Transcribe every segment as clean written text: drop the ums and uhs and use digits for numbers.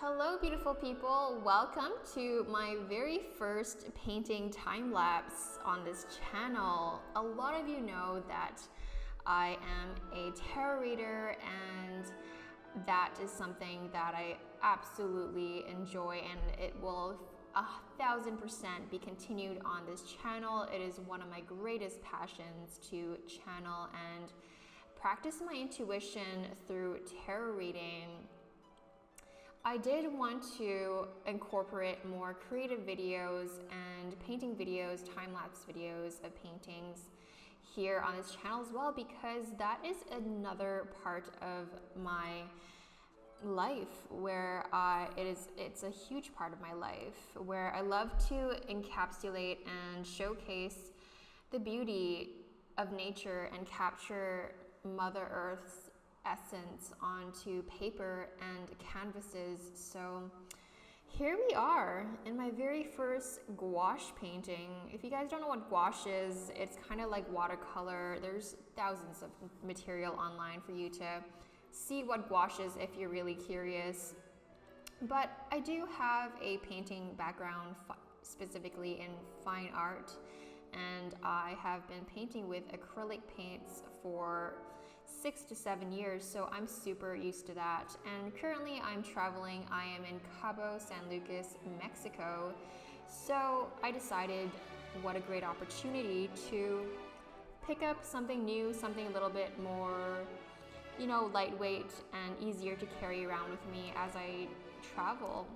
Hello beautiful people, welcome to my very first painting time lapse on this channel. A lot of you know that I am a tarot reader and that is something that I absolutely enjoy, and it will 1000% be continued on this channel. It is one of my greatest passions to channel and practice my intuition through tarot reading. I did want to incorporate more creative videos and painting videos, time-lapse videos of paintings here on this channel as well, because that is another part of my life where it's a huge part of my life where I love to encapsulate and showcase the beauty of nature and capture Mother Earth's essence onto paper and canvases. So here we are in my very first gouache painting. If you guys don't know what gouache is, it's kind of like watercolor. There's thousands of material online for you to see what gouache is if you're really curious. But I do have a painting background, specifically in fine art, and I have been painting with acrylic paints for 6 to 7 years, so I'm super used to that. And currently I'm traveling. I am in Cabo San Lucas, Mexico. So I decided what a great opportunity to pick up something new, something a little bit more, lightweight and easier to carry around with me as I travel.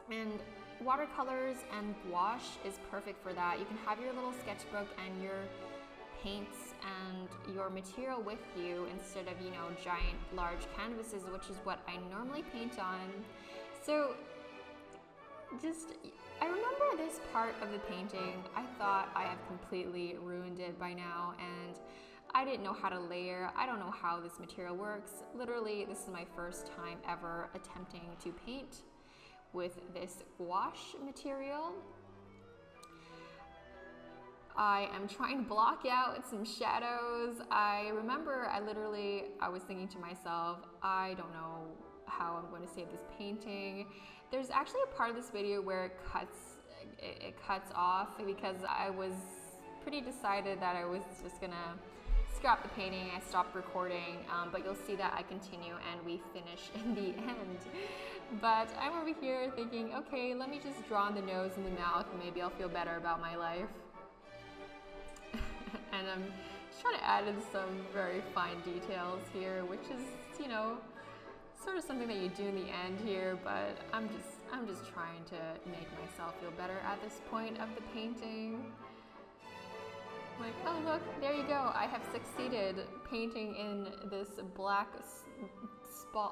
And watercolors and gouache is perfect for that. You can have your little sketchbook and your paints and your material with you instead of, giant large canvases, which is what I normally paint on. So I remember this part of the painting. I thought I have completely ruined it by now, and I didn't know how to layer. I don't know how this material works. Literally, this is my first time ever attempting to paint with this gouache material. I am trying to block out some shadows. I remember I was thinking to myself, I don't know how I'm going to save this painting. There's actually a part of this video where it cuts off because I was pretty decided that I was just gonna scrap the painting. I stopped recording, but you'll see that I continue and we finish in the end. But I'm over here thinking, okay, let me just draw on the nose and the mouth and maybe I'll feel better about my life. And I'm just trying to add in some very fine details here, which is, sort of something that you do in the end here, but I'm just trying to make myself feel better at this point of the painting. Like, oh look, there you go. I have succeeded painting in this black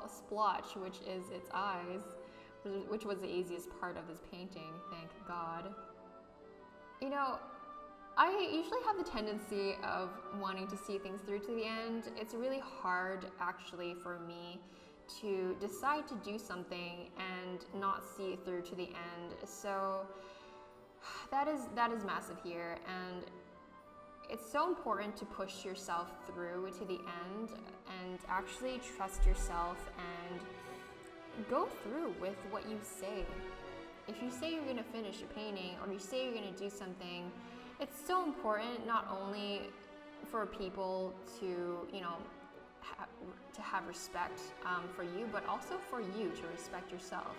splotch, which is its eyes, which was the easiest part of this painting, thank God. I usually have the tendency of wanting to see things through to the end. It's really hard actually for me to decide to do something and not see it through to the end. So that is massive here, and it's so important to push yourself through to the end and actually trust yourself and go through with what you say. If you say you're going to finish a painting or you say you're going to do something, it's so important not only for people to, to have respect for you, but also for you to respect yourself.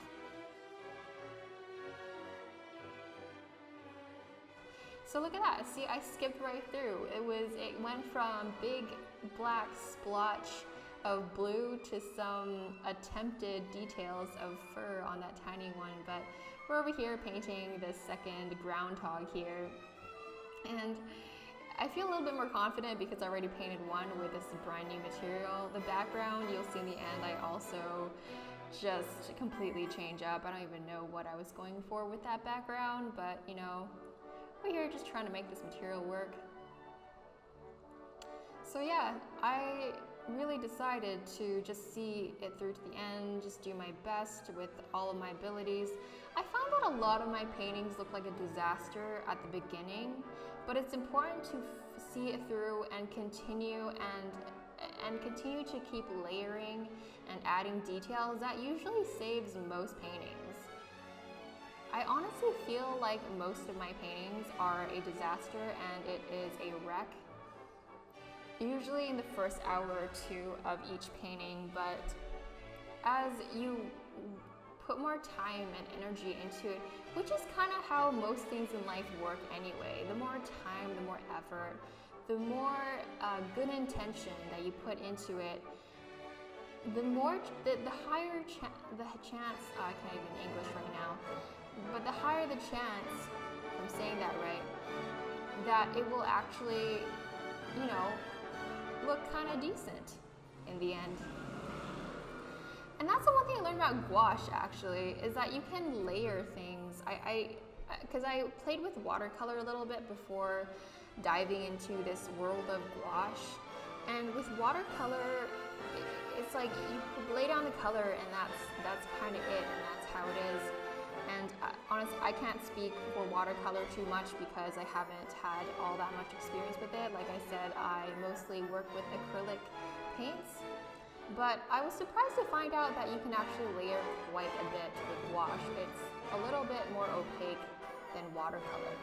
So look at that. See, I skipped right through. It went from big black splotch of blue to some attempted details of fur on that tiny one. But we're over here painting the second groundhog here. And I feel a little bit more confident because I already painted one with this brand new material. The background, you'll see in the end, I also just completely change up. I don't even know what I was going for with that background, but we're here just trying to make this material work. So yeah, I really decided to just see it through to the end, just do my best with all of my abilities. I found that a lot of my paintings look like a disaster at the beginning, but it's important to see it through and continue and continue to keep layering and adding details, that usually saves most paintings. I honestly feel like most of my paintings are a disaster and it is a wreck, usually in the first hour or two of each painting, but as you put more time and energy into it, which is kind of how most things in life work anyway. The more time, the more effort, the more good intention that you put into it, the higher the chance, I can't even English right now, but the higher the chance, if I'm saying that right, that it will actually, you know, look kind of decent in the end. And that's the one thing I learned about gouache, actually, is that you can layer things. Because I played with watercolor a little bit before diving into this world of gouache. And with watercolor, it's like you lay down the color and that's kind of it, and that's how it is. And honestly, I can't speak for watercolor too much because I haven't had all that much experience with it. Like I said, I mostly work with acrylic paints. But I was surprised to find out that you can actually layer quite a bit with gouache. It's a little bit more opaque than watercolor.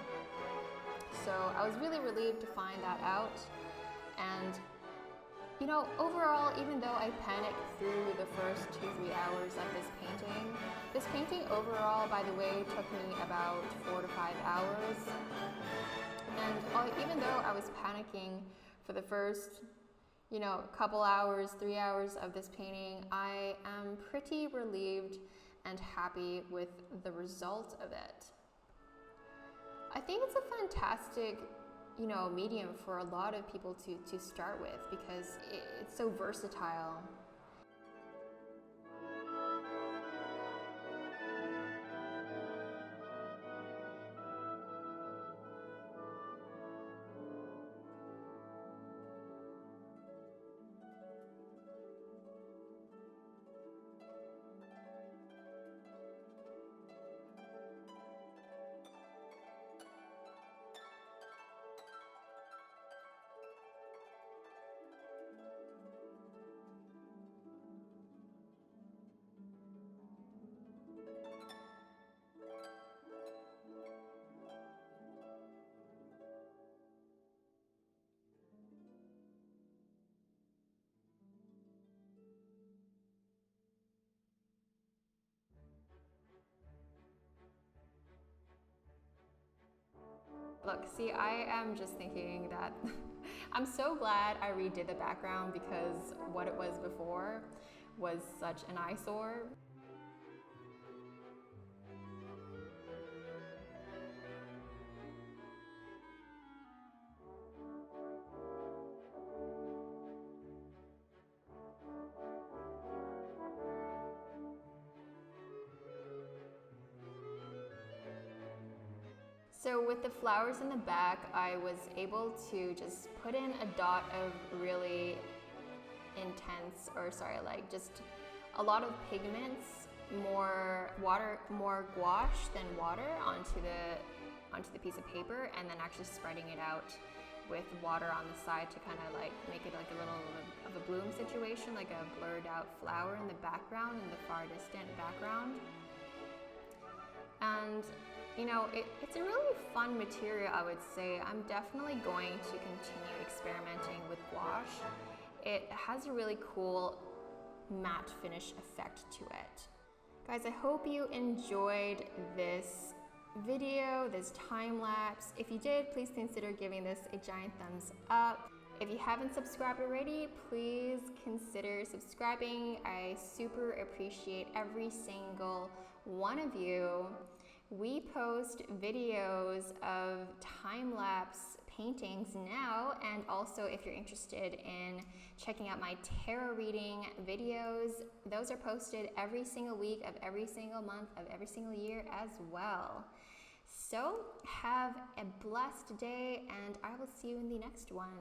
So I was really relieved to find that out. And you know, overall, even though I panicked through the first 2-3 hours of this painting overall, by the way, took me about 4 to 5 hours. And even though I was panicking for the first, you know, couple hours, 3 hours of this painting, I am pretty relieved and happy with the result of it. I think it's a fantastic, you know, medium for a lot of people to start with because it's so versatile. Look, see, I am just thinking that I'm so glad I redid the background because what it was before was such an eyesore. So with the flowers in the back, I was able to just put in a dot of really intense, or sorry, like just a lot of pigments, more gouache than water onto the piece of paper, and then actually spreading it out with water on the side to kind of like make it like a little of a bloom situation, like a blurred out flower in the background, in the far distant background. And you know, it's a really fun material, I would say. I'm definitely going to continue experimenting with gouache. It has a really cool matte finish effect to it. Guys, I hope you enjoyed this video, this time lapse. If you did, please consider giving this a giant thumbs up. If you haven't subscribed already, please consider subscribing. I super appreciate every single one of you. We post videos of time-lapse paintings now, and also if you're interested in checking out my tarot reading videos, those are posted every single week of every single month of every single year as well. So have a blessed day, and I will see you in the next one.